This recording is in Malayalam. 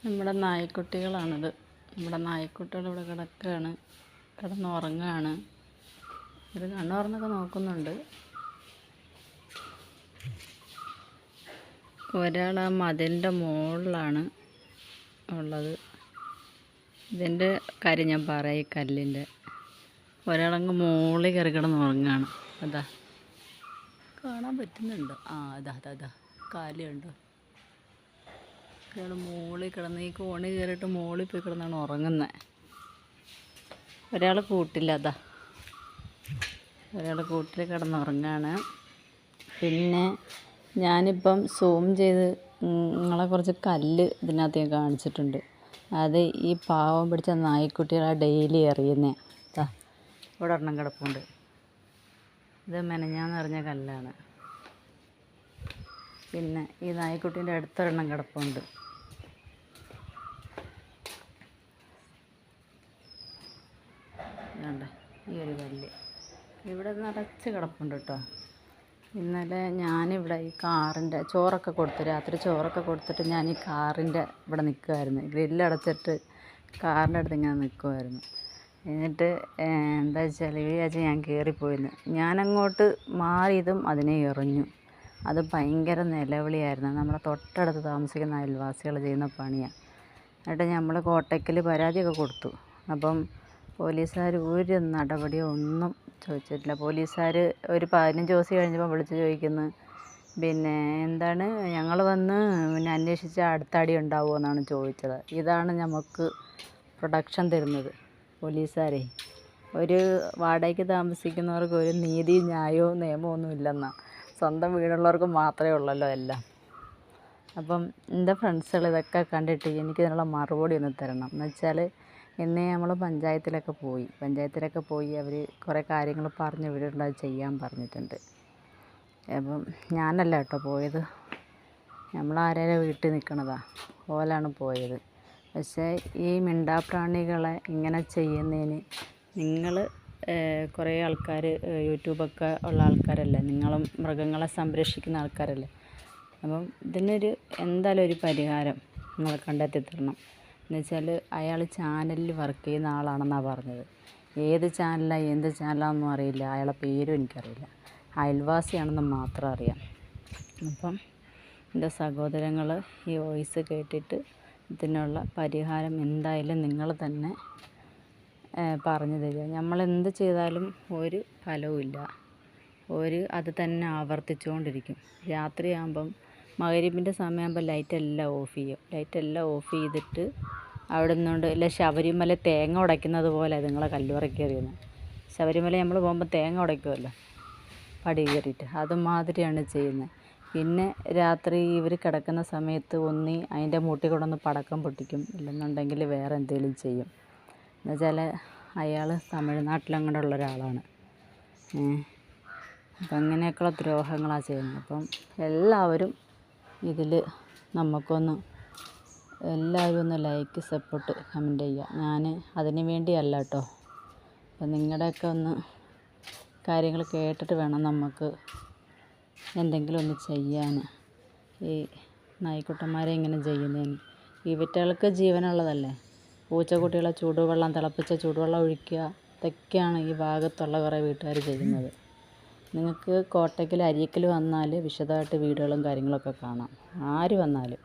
നമ്മുടെ നായ്ക്കുട്ടികളാണിത്. നമ്മുടെ നായ്ക്കുട്ടികൾ ഇവിടെ കിടക്കുകയാണ്, കിടന്നുറങ്ങുകയാണ്. ഇത് കണ്ണു തുറന്നൊക്കെ നോക്കുന്നുണ്ട്. ഒരാൾ ആ മതിലിൻ്റെ മുകളിലാണ് ഉള്ളത്. ഇതിൻ്റെ കാര്യം ഞാൻ പറയാം. ഈ കല്ലിൻ്റെ ഒരാളങ്ങ് മുകളിൽ കയറി കിടന്നുറങ്ങുകയാണ്. അതാ കാണാൻ പറ്റുന്നുണ്ട്. അതാ കാലുണ്ടോ? ഒരാൾ മുകളിൽ കിടന്ന് ഈ കോണി കയറിയിട്ട് മുകളിൽ പോയി കിടന്നാണ് ഉറങ്ങുന്നത്. ഒരാൾ കൂട്ടില്ല. ഒരാൾ കൂട്ടിൽ കിടന്നുറങ്ങുകയാണ്. പിന്നെ ഞാനിപ്പം സൂം ചെയ്ത് നിങ്ങളെ കുറച്ച് കല്ല് ഇതിനകത്ത് ഞാൻ കാണിച്ചിട്ടുണ്ട്. അത് ഈ പാവം പിടിച്ച നായ്ക്കുട്ടികളെ ഡെയിലി എറിയുന്നത്. ഇവിടെ ഒരെണ്ണം കിടപ്പുണ്ട്. ഇത് മെനഞ്ഞാന്ന് എറിഞ്ഞ കല്ലാണ്. പിന്നെ ഈ നായ്ക്കുട്ടീൻ്റെ അടുത്തൊരെണ്ണം കിടപ്പുണ്ട്. വേണ്ട ഈ ഒരു കല്ല് ഇവിടെ നിറച്ച് കിടപ്പുണ്ട് കേട്ടോ. ഇന്നലെ ഞാനിവിടെ ഈ കാറിൻ്റെ ചോറൊക്കെ കൊടുത്ത്, രാത്രി ചോറൊക്കെ കൊടുത്തിട്ട് ഞാൻ ഈ കാറിൻ്റെ ഇവിടെ നിൽക്കുമായിരുന്നു. ഗ്രില്ലടച്ചിട്ട് കാറിൻ്റെ അടുത്ത് ഇങ്ങനെ നിൽക്കുമായിരുന്നു. എന്നിട്ട് എന്താ വെച്ചാൽ വിചാരിച്ച് ഞാൻ കയറിപ്പോയിന്ന്. ഞാനങ്ങോട്ട് മാറിയതും അതിനെ എറിഞ്ഞു. അത് ഭയങ്കര നിലവിളിയായിരുന്നു. നമ്മുടെ തൊട്ടടുത്ത് താമസിക്കുന്ന അയൽവാസികൾ ചെയ്യുന്ന പണിയാണ്. എന്നിട്ട് നമ്മൾ കോട്ടയ്ക്കൽ പരാതിയൊക്കെ കൊടുത്തു. അപ്പം പോലീസുകാർ ഒരു നടപടിയോ ഒന്നും ചോദിച്ചിട്ടില്ല. പോലീസുകാർ ഒരു 15 ദിവസം കഴിഞ്ഞപ്പോൾ വിളിച്ച് ചോദിക്കുന്നു, പിന്നെ എന്താണ് ഞങ്ങൾ വന്ന് പിന്നെ അന്വേഷിച്ച അടുത്ത അടി ഉണ്ടാവുമോ എന്നാണ് ചോദിച്ചത്. ഇതാണ് നമുക്ക് പ്രൊട്ടക്ഷൻ തരുന്നത് പോലീസുകാരെ. ഒരു വാടകയ്ക്ക് താമസിക്കുന്നവർക്ക് ഒരു നീതി ന്യായവും നിയമമൊന്നും ഇല്ലെന്നാണ്. സ്വന്തം വീടുള്ളവർക്ക് മാത്രമേ ഉള്ളല്ലോ എല്ലാം. അപ്പം എൻ്റെ ഫ്രണ്ട്സുകൾ ഇതൊക്കെ കണ്ടിട്ട് എനിക്ക് ഇതിനുള്ള മറുപടി ഒന്ന് തരണം. എന്ന് വെച്ചാൽ ഇന്ന് നമ്മൾ പഞ്ചായത്തിലൊക്കെ പോയി അവർ കുറേ കാര്യങ്ങൾ പറഞ്ഞ് വിടുന്നുണ്ട്, അത് ചെയ്യാൻ പറഞ്ഞിട്ടുണ്ട്. അപ്പം ഞാനല്ല കേട്ടോ പോയത്, നമ്മളാരേലും വീട്ടിൽ നിൽക്കണതാണ്, ഓലാണ് പോയത്. പക്ഷേ ഈ മിണ്ടാപ്രാണികളെ ഇങ്ങനെ ചെയ്യുന്നതിന് നിങ്ങൾ കുറേ ആൾക്കാർ യൂട്യൂബൊക്കെ ഉള്ള ആൾക്കാരല്ലേ, നിങ്ങളും മൃഗങ്ങളെ സംരക്ഷിക്കുന്ന ആൾക്കാരല്ലേ. അപ്പം ഇതിനൊരു എന്തായാലും ഒരു പരിഹാരം നിങ്ങൾ കണ്ടെത്തി തരണം. എന്ന് വെച്ചാൽ അയാൾ ചാനലിൽ വർക്ക് ചെയ്യുന്ന ആളാണെന്നാണ് പറഞ്ഞത്. ഏത് ചാനലാണ് എന്ത് ചാനലാണെന്നും അറിയില്ല, അയാളെ പേരും എനിക്കറിയില്ല. അയൽവാസിയാണെന്ന് മാത്രം അറിയാം. അപ്പം എൻ്റെ സഹോദരങ്ങൾ ഈ വോയിസ് കേട്ടിട്ട് ഇതിനുള്ള പരിഹാരം എന്തായാലും നിങ്ങൾ തന്നെ പറഞ്ഞു തരിക. നമ്മളെന്ത് ചെയ്താലും ഒരു ഫലവുമില്ല, അത് തന്നെ ആവർത്തിച്ചുകൊണ്ടിരിക്കും. രാത്രിയാകുമ്പം മഗ്‌രിബിൻ്റെ സമയമാകുമ്പോൾ ലൈറ്റെല്ലാം ഓഫ് ചെയ്തിട്ട് അവിടെ നിന്നുകൊണ്ട് ഇല്ല ശബരിമല തേങ്ങ ഉടയ്ക്കുന്നത് പോലെ നിങ്ങളെ കല്ലുപറക്കി എറിയുന്നത്. ശബരിമല നമ്മൾ പോകുമ്പോൾ തേങ്ങ ഉടയ്ക്കുമല്ലോ പടി കയറിയിട്ട്, അതുമാതിരിയാണ് ചെയ്യുന്നത്. പിന്നെ രാത്രി ഇവർ കിടക്കുന്ന സമയത്ത് ഒന്നി അതിൻ്റെ മൂട്ടിൽ കൊണ്ടൊന്ന് പടക്കം പൊട്ടിക്കും, ഇല്ലെന്നുണ്ടെങ്കിൽ വേറെ എന്തെങ്കിലും ചെയ്യും. എന്നുവെച്ചാൽ അയാൾ തമിഴ്നാട്ടിലങ്ങോട്ട് ഉള്ള ഒരാളാണ്. അപ്പം അങ്ങനെയൊക്കെയുള്ള ദ്രോഹങ്ങളാണ് ചെയ്യുന്നത്. അപ്പം എല്ലാവരും ഇതിൽ എല്ലാവരും ഒന്ന് ലൈക്ക്, സപ്പോർട്ട്, കമൻറ്റ് ചെയ്യുക. ഞാൻ അതിന് വേണ്ടിയല്ല കേട്ടോ. അപ്പം നിങ്ങളുടെയൊക്കെ ഒന്ന് കാര്യങ്ങൾ കേട്ടിട്ട് വേണം നമുക്ക് എന്തെങ്കിലും ഒന്ന് ചെയ്യാൻ. ഈ നായ്ക്കുട്ടന്മാരെ ഇങ്ങനെ ചെയ്യുന്നതിന് ഇവറ്റകൾക്ക് ജീവനുള്ളതല്ലേ. പൂച്ചക്കുട്ടികളെ തിളപ്പിച്ച ചൂടുവെള്ളം ഒഴിക്കുക, ഇതൊക്കെയാണ് ഈ ഭാഗത്തുള്ള കുറേ വീട്ടുകാർ ചെയ്യുന്നത്. നിങ്ങൾക്ക് കോട്ടയ്ക്കൽ അരീക്കൽ വന്നാൽ വിശദമായിട്ട് വീഡിയോകളും കാര്യങ്ങളൊക്കെ കാണാം, ആര് വന്നാലും.